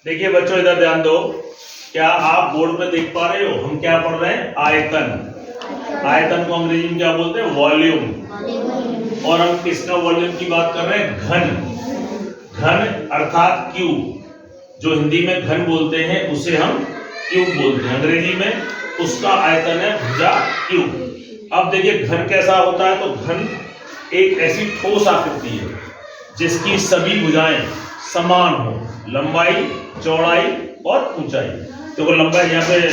देखिए बच्चों इधर ध्यान दो। क्या आप बोर्ड में देख पा रहे हो हम क्या पढ़ रहे हैं? आयतन। आयतन को अंग्रेजी में क्या बोलते हैं? वॉल्यूम। और हम किसका वॉल्यूम की बात कर रहे हैं? घन। घन अर्थात क्यूब। जो हिंदी में घन बोलते हैं उसे हम क्यूब बोलते हैं, अंग्रेजी में उसका आयतन है भुजा क्यूब। अब देखिए घन कैसा होता है, तो घन एक ऐसी ठोस आकृति है जिसकी सभी भुजाएं समान हो, लंबाई, चौड़ाई और ऊंचाई। देखो लंबाई यहाँ पे ये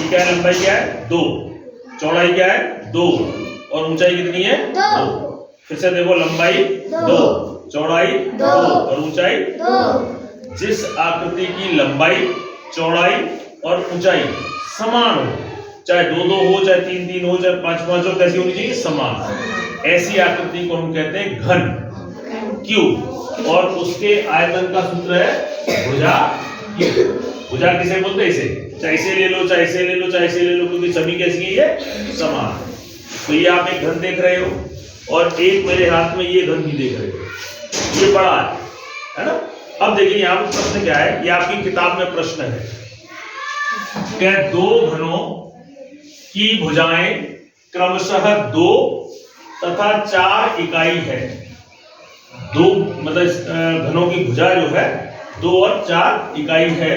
क्या है? लंबाई क्या है? 2। चौड़ाई क्या है? 2। और ऊंचाई कितनी है? 2। फिर से देखो लंबाई 2, चौड़ाई 2 और ऊंचाई 2। जिस आकृति की लंबाई, चौड़ाई और ऊंचाई समान हो, चाहे 2-2 हो, चाहे 3-3 हो, चाहे 5-5 हो, कैसी होनी चाहिए? समान। ऐसी आकृति को हम कहते हैं घन, क्यूब। और उसके आयतन का सूत्र है भुजा क्यूब। भुजा किसे बोलते हैं? इसे। चाहे इसे ले लो, चाहे इसे ले लो, चाहे इसे ले लो, क्योंकि सभी कैसी है? ये समान। तो ये आप एक घन देख रहे हो और एक मेरे हाथ में ये घन भी देख रहे हो, ये बड़ा है ना? अब देखिए यहाँ पर प्रश्न क्या है, ये आपकी किताब में प्रश्न है। क्या 2 घनों की भुजाएं क्रमशः 2 तथा 4 इकाई है। 2 मतलब घनों की भुजा जो है 2 और 4 इकाई है।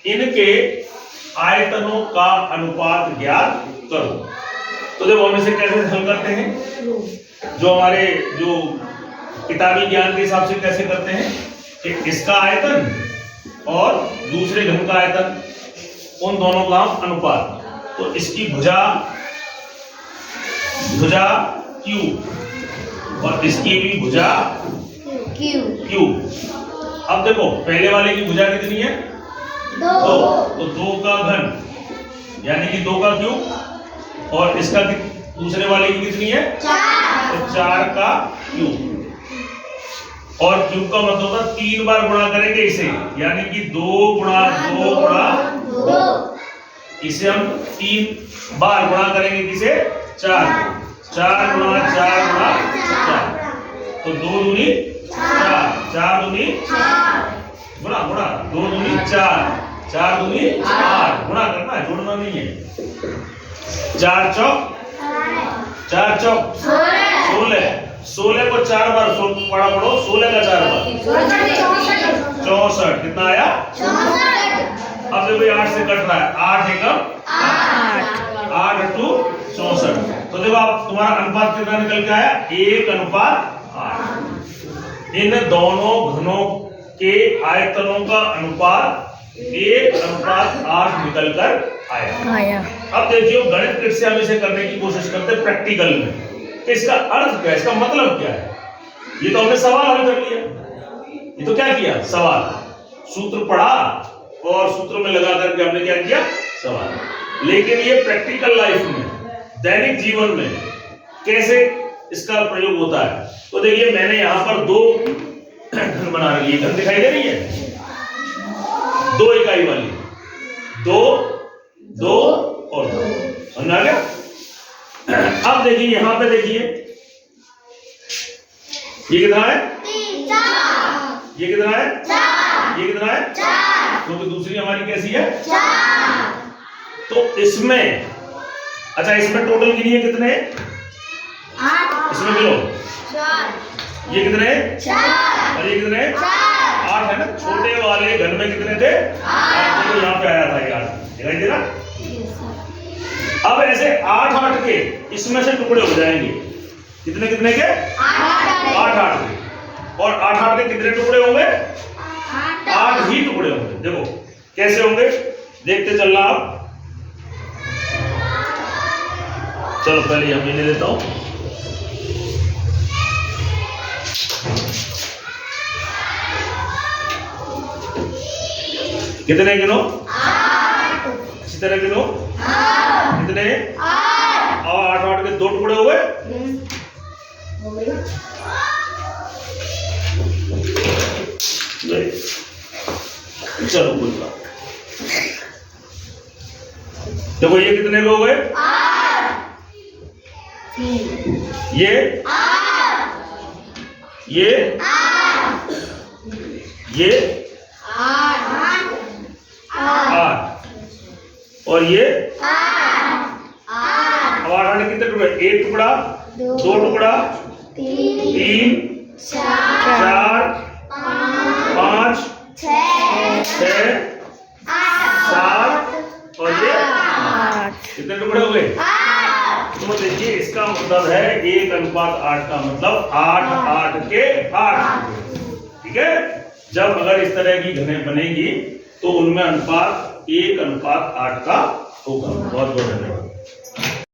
इनके आयतनों का अनुपात ज्ञात करो। तो देखो हम इसे कैसे हल करते हैं? जो हमारे जो किताबी ज्ञान के हिसाब से कैसे करते हैं कि इसका आयतन और दूसरे घन का आयतन, उन दोनों का अनुपात। तो इसकी भुजा क्यूब और इसकी भी भुजा क्यूब। अब देखो पहले वाले की भुजा कितनी है? 2। तो 2 का घन यानी कि 2 का क्यूब, और इसका दूसरे वाले की कितनी है? 4। तो 4 का क्यूब। और क्यूब का मतलब होता है 3 बार गुणा करेंगे इसे, यानी कि 2 गुणा 2 गुणा 2। इसे हम 3 बार गुणा करेंगे किसे? 4। 4 गुणा 4 गुणा 4। तो 2 दूनी 4, 4 दूनी 4 गुणा गुणा 2 दूनी 4, 4 दूनी 8 गुणा करना है, जोड़ना नहीं है। 4 चौक 16। 16 को 4 बार पढ़ा पढ़ो, 16 का 4 बार 64। कितना आया? 64। अब देखो 8 से कट रहा है, 8 एकम 8 × 64। तो देखो आप तुम्हारा अनुपात कितना निकल के आया? 1:8। इन दोनों घनों के आयतनों का अनुपात 1:8 निकल कर आया। अब देखिए गणित किट से हम इसे करने की कोशिश करते हैं प्रैक्टिकल में। कि इसका अर्थ क्या है, इसका मतलब क्या है? ये तो हमने सवाल हल कर लिया, ये तो क्या किया? सवाल, सूत्र पढ़ा और सूत्र में लगा करके हमने क्या किया? सवाल। लेकिन ये प्रैक्टिकल लाइफ में, दैनिक जीवन में कैसे इसका प्रयोग होता है? तो देखिए मैंने यहाँ पर 2 घन बना रही है, घन दिखाई दे रही है 2 इकाई वाली, 2 2 और 2, समझ आ गया? अब देखिए यहां पे देखिए ये कितना है? 4। ये कितना है? 4। ये कितना है? 4। क्योंकि दूसरी हमारी कैसी है? 4। तो इसमें अच्छा इसमें टोटल गिनिए कितने? 8। इसमें गिनो 4। ये कितने? 4। और ये कितने? 4। 8 है ना? छोटे वाले घन में कितने थे? 8। देखो यहाँ पे आया था ये 8, दिखाई दे रहा? अब ऐसे 8-8 के इसमें से टुकड़े हो जाएंगे। कितने कितने के? 8-8 के। और 8-8 के कितने टुकड़े होंगे? 8 ही टुकड़े होंगे। देखो कैसे होंगे, देखते चलना आप। चलो पहले हम ये ले लेता हूं। कितने गिनो? 8। इसी तरह गिनो। कितने? 8। और 8-8 के 2 टुकड़े हो गए। चलो कोई बात। देखो ये कितने के हो गए? 8। ये 8। ये 8। ये 8। और ये 8 आने कितने टुकड़े? एक टुकड़ा, दो टुकड़ा, 3 4 5 6 7 और ये 8। कितने टुकड़े हो गए? तो देखिए इसका मतलब है 1:8 का मतलब 8 के 8। ठीक है, जब अगर इस तरह की घनें बनेगी तो उनमें अनुपात 1:8 का होगा। बहुत बहुत धन्यवाद।